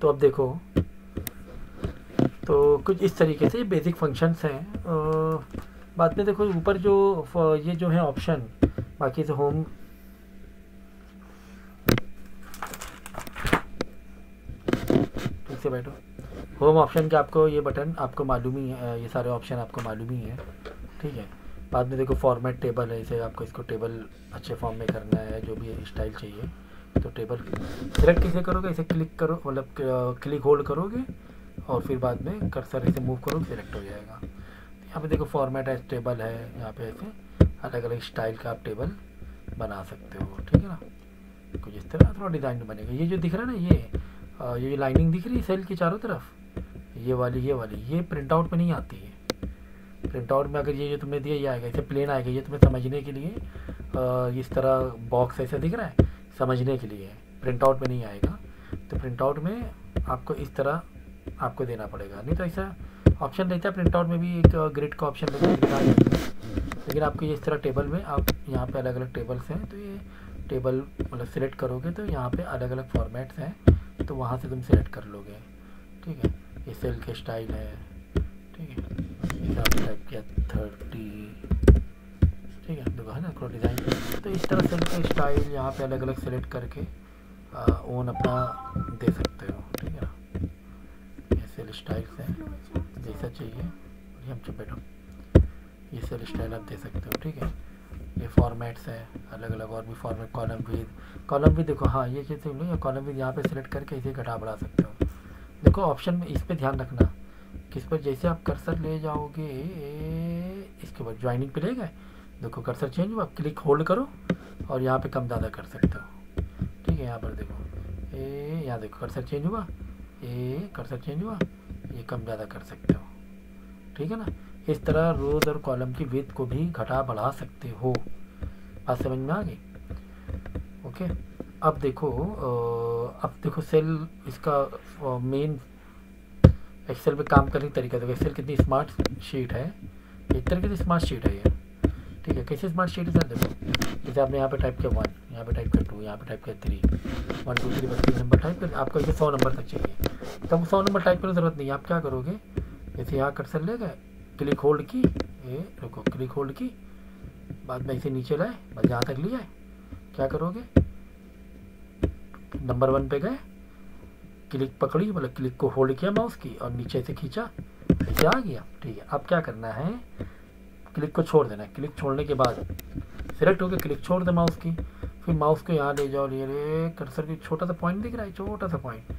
तो अब देखो, तो कुछ इस तरीके से बेसिक फंक्शंस हैं। बाद में देखो ऊपर जो ये जो है ऑप्शन, बाकी से होम, ठीक से बैठो, होम ऑप्शन के आपको ये बटन आपको मालूम ही है, ये सारे ऑप्शन आपको मालूम ही है, ठीक है। बाद में देखो फॉर्मेट टेबल है, इसे आपको इसको टेबल अच्छे फॉर्म में करना है, जो भी स्टाइल चाहिए। तो टेबल सिलेक्ट कैसे करोगे, इसे क्लिक करो, मतलब क्लिक होल्ड करोगे और फिर बाद में कर्सर ऐसे मूव करोगे, सिलेक्ट हो जाएगा। यहाँ पे देखो फॉर्मेट है, टेबल है, यहाँ पे ऐसे अलग अलग स्टाइल का आप टेबल बना सकते हो, ठीक है ना। कुछ इस तरह थोड़ा डिज़ाइन बनेगा। ये जो दिख रहा है ना, ये जो लाइनिंग दिख रही है सेल की चारों तरफ, ये वाली ये प्रिंट आउट में नहीं आती है। प्रिंट आउट में अगर ये जो तुमने दिया ये आएगा, इसे प्लेन आएगा। ये तुम्हें समझने के लिए इस तरह बॉक्स ऐसे दिख रहा है, समझने के लिए, प्रिंट आउट में नहीं आएगा। तो प्रिंट आउट में आपको इस तरह आपको देना पड़ेगा, नहीं तो ऐसा ऑप्शन रहता है प्रिंट आउट में भी, एक ग्रिड का ऑप्शन रहता है, लेकिन आपको ये इस तरह टेबल में, आप यहाँ पे अलग अलग टेबल्स हैं, तो ये टेबल मतलब सिलेक्ट करोगे तो यहाँ पे अलग अलग फॉर्मेट्स हैं, तो वहाँ से तुम सिलेक्ट कर लोगे, ठीक है। ये सेल के स्टाइल है, ठीक है, इसे आपने टाइप किया 30, ठीक है, देखो है ना थोड़ा डिज़ाइन। तो इस तरह सेल के स्टाइल यहाँ पे अलग अलग सेलेक्ट करके ओन अपना दे सकते हो, ठीक है ना। ये सेल स्टाइल्स हैं, जैसा चाहिए, ये हम चुप बैठो, ये सेल स्टाइल आप दे सकते हो, ठीक है। ये फॉर्मेट्स है अलग अलग, और भी फॉर्मेट, कॉलम भी देखो, हाँ ये चीज़ देख लो, ये कॉलम भी यहाँ पे सिलेक्ट करके इसे घटा बढ़ा सकते हो। देखो ऑप्शन में इस पे ध्यान रखना, किस पर, जैसे आप कर्सर ले जाओगे इसके बाद ज्वाइनिंग पे ले गए, देखो कर्सर चेंज हुआ, क्लिक होल्ड करो और यहाँ पे कम ज़्यादा कर सकते हो, ठीक है। यहाँ पर देखो यहाँ देखो कर्सर चेंज हुआ, कर्सर चेंज हुआ, ये कम ज़्यादा कर सकते हो, ठीक है ना। इस तरह रोज़ और कॉलम की विड्थ को भी घटा बढ़ा सकते हो। बात समझ में आ गई? ओके। अब देखो सेल इसका मेन एक्सेल पे काम करने का तरीका। देखो एक्सेल कितनी स्मार्ट शीट है, एक तरीके से स्मार्ट शीट है ये, ठीक है। कैसे स्मार्ट शीट है सर, देखो जैसे आपने यहाँ पे टाइप किया 1, यहाँ पे टाइप किया 2, यहाँ पे टाइप किया 3, 1 2 3 बस 3 नंबर टाइप कर, आपको इसे 100 नंबर तक चाहिए, तब 100 नंबर टाइप करने की ज़रूरत नहीं है। आप क्या करोगे, जैसे यहाँ कर्सर ले गए, क्लिक होल्ड की, ये रुको, क्लिक होल्ड की, बाद में इसे नीचे लाए, बस यहाँ तक लिया है, क्या करोगे, नंबर 1 पे गए, क्लिक पकड़ी, मतलब क्लिक को होल्ड किया माउस की और नीचे से खींचा, ऐसे आ गया, ठीक है। अब क्या करना है, क्लिक को छोड़ देना है, क्लिक छोड़ने के बाद सिलेक्ट होकर क्लिक छोड़ दे माउस की, फिर माउस को यहाँ ले जाओ, ये कर्सर की छोटा सा पॉइंट दिख रहा है, छोटा सा पॉइंट,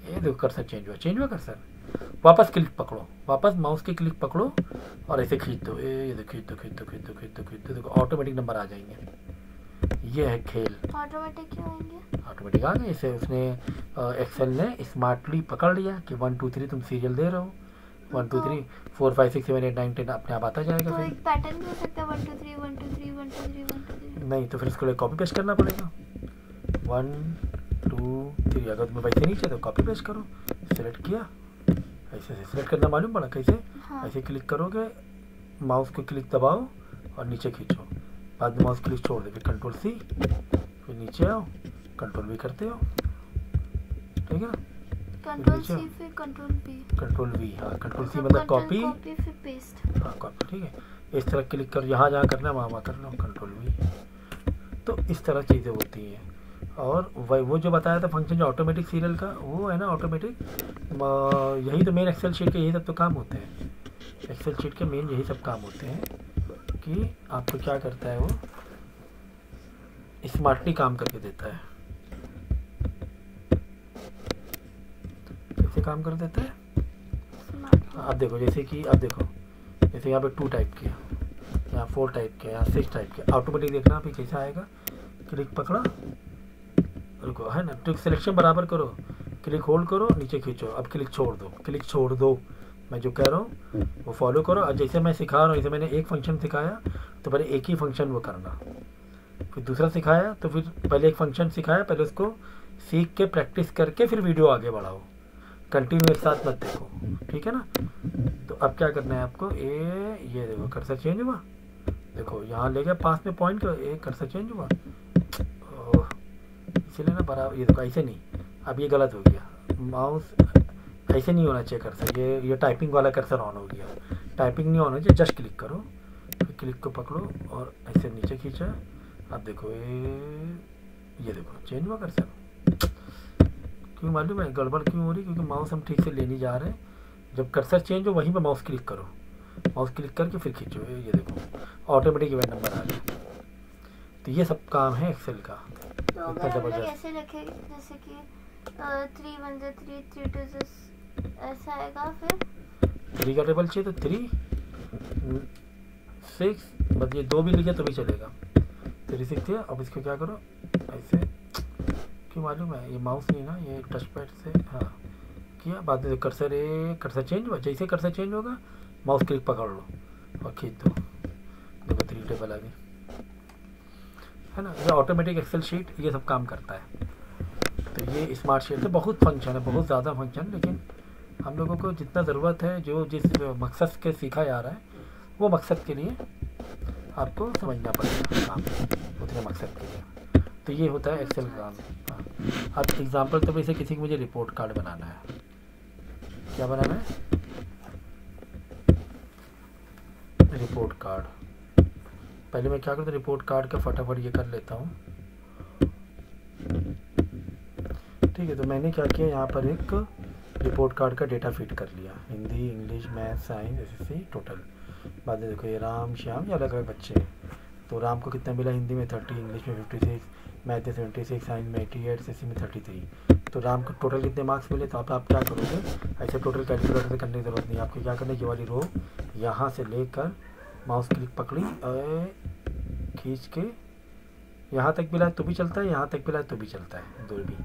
ये देखो कर्सर चेंज हुआ कर्सर, वापस क्लिक पकड़ो, वापस माउस की क्लिक पकड़ो और ऐसे खींच दो, ये देखो खींच दो, देखो ऑटोमेटिक नंबर आ जाएंगे। ये है खेल। ऑटोमेटिक क्यों आएंगे? ऑटोमेटिक आ गए, इसे उसने एक्सेल ने स्मार्टली पकड़ लिया कि 1 2 3 तुम सीरियल दे रहे हो, 1 2 3 4 5 6 7 8 9 10 अपने आप आता जाएगा। तो फिर एक पैटर्न भी हो सकता है 1 2 3 1 2 3 1 2 3 1 2 3। नहीं तो फिर इसको लिए कॉपी पेस्ट करना पड़ेगा, 1 2 3, अगर तुम्हें वैसे नहीं चाहिए तो कॉपी पेस्ट करो, सिलेक्ट किया, ऐसे सिलेक्ट करना मालूम पड़ा कैसे, हाँ। ऐसे क्लिक करोगे, माउस को क्लिक दबाओ और नीचे खींचो, बाद में माउस क्लिक छोड़ दे, फिर कंट्रोल सी, फिर नीचे आओ, कंट्रोल वी करते हो, ठीक है ना। कंट्रोल सी फिर कंट्रोल वी, हाँ कंट्रोल सी मतलब कॉपी, फिर पेस्ट, हाँ कॉपी, ठीक है। इस तरह क्लिक कर, यहाँ जहाँ करना है वहाँ कर लो, कंट्रोल वी। तो इस तरह चीज़ें होती हैं। और वो जो बताया था फंक्शन जो ऑटोमेटिक सीरियल का, वो है ना ऑटोमेटिक, यही तो मेन एक्सेल शीट के यही सब तो काम होते हैं, एक्सेल शीट के मेन यही सब काम होते हैं कि आपको क्या करता है, वो स्मार्टली काम करके देता है। कैसे काम कर देता है, अब देखो जैसे कि जैसे यहाँ पे 2 टाइप किया, यहाँ 4 टाइप किया, यहाँ 6 टाइप किया, ऑटोमेटिक देखना अभी कैसा आएगा, क्लिक पकड़ा, रुको है ना, तो सिलेक्शन बराबर करो, क्लिक होल्ड करो, नीचे खींचो, अब क्लिक छोड़ दो, मैं जो कह रहा हूँ वो फॉलो करो। और जैसे मैं सिखा रहा हूँ, जैसे मैंने एक फंक्शन सिखाया तो पहले एक ही फंक्शन वो करना, फिर दूसरा सिखाया तो फिर पहले एक फंक्शन सिखाया, पहले उसको सीख के प्रैक्टिस करके फिर वीडियो आगे बढ़ाओ, कंटिन्यू एक साथ मत देखो, ठीक है ना। तो अब क्या करना है आपको, ये देखो कर्सर चेंज हुआ, देखो यहाँ ले गया पास में पॉइंट का, एक कर्सर चेंज हुआ, इसीलिए ना बराबर, ये देखो ऐसे नहीं, अब ये गलत हो गया, माउस ऐसे नहीं होना चाहिए कर्सर, ये टाइपिंग वाला कर्सर ऑन हो गया। टाइपिंग नहीं ऑन हो चाहिए, जस्ट क्लिक करो, फिर क्लिक को पकड़ो और ऐसे नीचे खींचा। अब देखो ये देखो चेंज हुआ कर्सर। क्यों मालूम है गड़बड़ क्यों हो रही? क्योंकि माउस हम ठीक से ले नहीं जा रहे हैं। जब कर्सर चेंज हो वहीं पे माउस क्लिक करो, माउस क्लिक करके फिर खींचो। ये देखो ऑटोमेटिक इवेंट नंबर आ गया। तो ये सब काम है एक्सेल का। तो अगर हम लोग ऐसे रखें जैसे कि 3 1 3 3 2 ऐसा आएगा, फिर 3 का टेबल चाहिए तो 3 6, बस ये 2 भी लिखे तो भी चलेगा। 3 6 है। अब इसको क्या करो ऐसे, क्यों मालूम है ये माउस नहीं ना, ये टच पैड से हाँ किया। बाद में कर्सर चेंज हुआ, जैसे कर्सर चेंज होगा माउस क्लिक पकड़ लो और खींच दो, देखो 3 टेबल आ गई, है ना। ये ऑटोमेटिक एक्सेल शीट ये सब काम करता है। तो ये स्मार्ट शीट है, बहुत फंक्शन है, बहुत ज़्यादा फंक्शन, लेकिन हम लोगों को जितना ज़रूरत है, जो जिस मकसद के सीखा जा रहा है वो मकसद के लिए आपको समझना पड़ेगा काम, उतने मकसद के लिए। तो ये होता है एक्सेल का काम। हाँ, अब एग्जांपल तो वैसे किसी को मुझे रिपोर्ट कार्ड बनाना है, क्या बनाना है? Report card. पहले मैं क्या करता हूँ, रिपोर्ट कार्ड का फटाफट ये कर लेता हूँ। ठीक है, तो मैंने क्या किया, यहाँ पर एक रिपोर्ट कार्ड का डेटा फीड कर लिया, Hindi, English, math, science, SSC total. बाद में देखो ये राम श्याम, ये अलग अलग बच्चे हैं। तो राम को कितना मिला? हिंदी में 30, इंग्लिश में 56, मैथ में 76, साइंस में 88, एसएससी में 33। तो राम को टोटल कितने मार्क्स मिले? तो आप क्या करोगे, ऐसे टोटल कैलकुलेटर से करने की ज़रूरत नहीं है। आपको क्या करना है, ये वाली रो यहाँ से लेकर माउस क्लिक पकड़ी खींच के यहाँ तक मिला तो भी चलता है, यहाँ तक मिला तो भी चलता है, दो भी।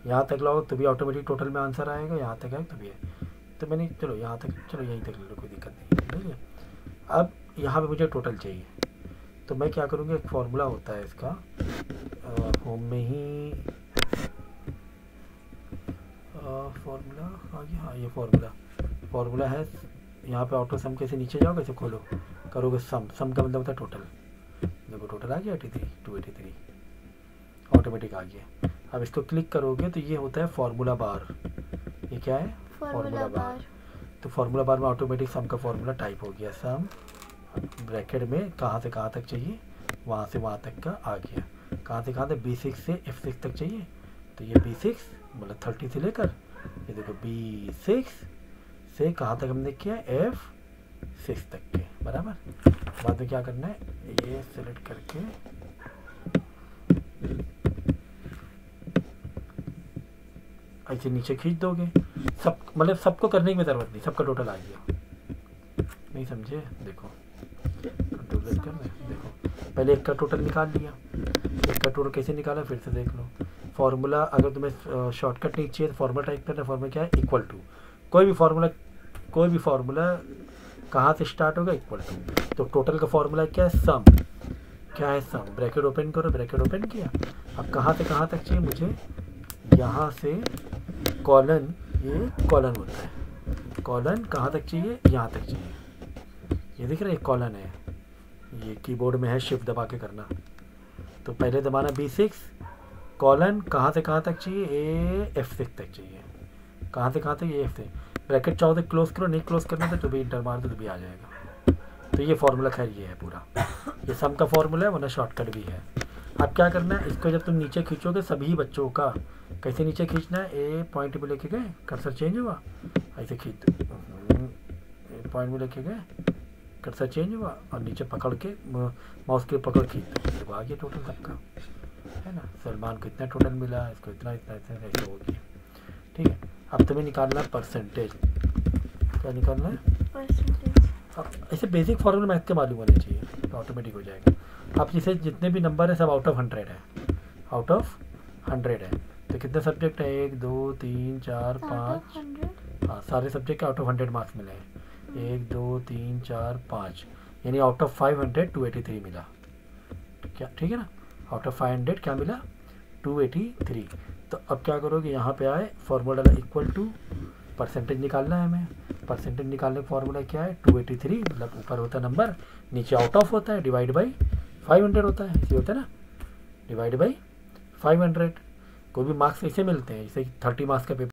यहाँ तक लाओ तो भी ऑटोमेटिक टोटल में आंसर आएगा, यहाँ तक है तो भी है। तो मैंने चलो यहाँ तक, चलो यहीं तक ले लो, कोई दिक्कत नहीं है। अब यहाँ पे मुझे टोटल चाहिए, तो मैं क्या करूँगा, एक फार्मूला होता है इसका, होम में ही फार्मूला आ गया। हाँ, ये फार्मूला है। यहाँ पे ऑटो सम कैसे नीचे जाओगे, ऐसे खोलो, करोगे सम का मतलब होता है टोटल। देखो टोटल आ गया 83, 283 ऑटोमेटिक आ गया। अब इसको क्लिक करोगे तो ये होता है फार्मूला बार। ये क्या है? फार्मूला बार। तो फार्मूला बार में ऑटोमेटिक सम का फार्मूला टाइप हो गया, सम ब्रैकेट में कहाँ से कहाँ तक चाहिए, वहाँ से वहाँ तक का आ गया। कहाँ से कहाँ तक? B6 से F6 तक चाहिए, तो ये B6 मतलब 30 से लेकर ये देखो B6 से कहाँ तक हमने किया, F6 तक के बराबर। बाद में क्या करना है, ये सेलेक्ट करके ऐसे नीचे खींच दोगे। सब मतलब सबको करने की ज़रूरत नहीं, सबका टोटल आ गया। नहीं समझे? देखो कंट्रोल कर रहे, देखो पहले एक का टोटल निकाल लिया। एक का टोटल कैसे निकाला फिर से देख लो। फार्मूला, अगर तुम्हें शॉर्टकट नहीं चाहिए तो फार्मूला टाइप करना। फार्मूला क्या है? Equal to. कोई भी फार्मूला कहाँ से स्टार्ट होगा? Equal to. तो टोटल का फार्मूला क्या है? सम। क्या है? सम। ब्रैकेट ओपन करो, ब्रैकेट ओपन किया। अब कहाँ से कहाँ तक चाहिए मुझे? यहाँ से कॉलन, ये कॉलन होता है, कॉलन कहाँ तक चाहिए? यहाँ तक चाहिए। ये दिख रहा है कॉलन है, ये कीबोर्ड में है, शिफ्ट दबा के करना। तो पहले दबाना B6, कॉलन कहाँ से कहाँ तक चाहिए? F6 तक चाहिए। कहाँ से कहाँ तक? ये F6। ब्रैकेट चाहो तो क्लोज करो, नहीं क्लोज करना तो भी इंटर मार दो तो भी आ जाएगा। तो ये फार्मूला खैर ये है पूरा, ये सम का फार्मूला है, वरना शॉर्टकट भी है। अब क्या करना है, इसको जब तुम नीचे खींचोगे सभी बच्चों का, कैसे नीचे खींचना है? ए पॉइंट पे लेके गए, कर्सर चेंज हुआ, ऐसे खींच दो, पॉइंट में लेके गए, कर्सर चेंज हुआ और नीचे पकड़ के माउस के पकड़ खींच दो, देखो आ गया टोटल सबका, है ना। सलमान को इतना टोटल मिला, इसको इतना इतना इतना ऐसे हो गया। ठीक है, अब तुम्हें निकालना है परसेंटेज। क्या निकालना है? परसेंटेज। अब ऐसे बेसिक फॉर्मूला मैथ के मालूम होने चाहिए तो ऑटोमेटिक हो जाएगा। अब जैसे जितने भी नंबर है सब आउट ऑफ 100 है, आउट ऑफ 100 है। तो कितने सब्जेक्ट है? 1 2 3 4 5, हाँ सारे सब्जेक्ट के आउट ऑफ 100 मार्क्स मिले हैं। 1 2 3 4 5, यानी आउट ऑफ 500 283 मिला। क्या ठीक है ना? आउट ऑफ 500 क्या मिला? 283। तो अब क्या करोगे, यहाँ पे आए फॉर्मूला इक्वल टू परसेंटेज निकालना है हमें। परसेंटेज निकालने का फॉर्मूला क्या है? 283, मतलब ऊपर होता है नंबर, नीचे आउट ऑफ होता है, डिवाइड बाई 500 होता है, ऐसे होता है ना, डिवाइड बाई 500। कोई भी मार्क्स ऐसे मिलते हैं, जैसे 30 मार्क्स का पेपर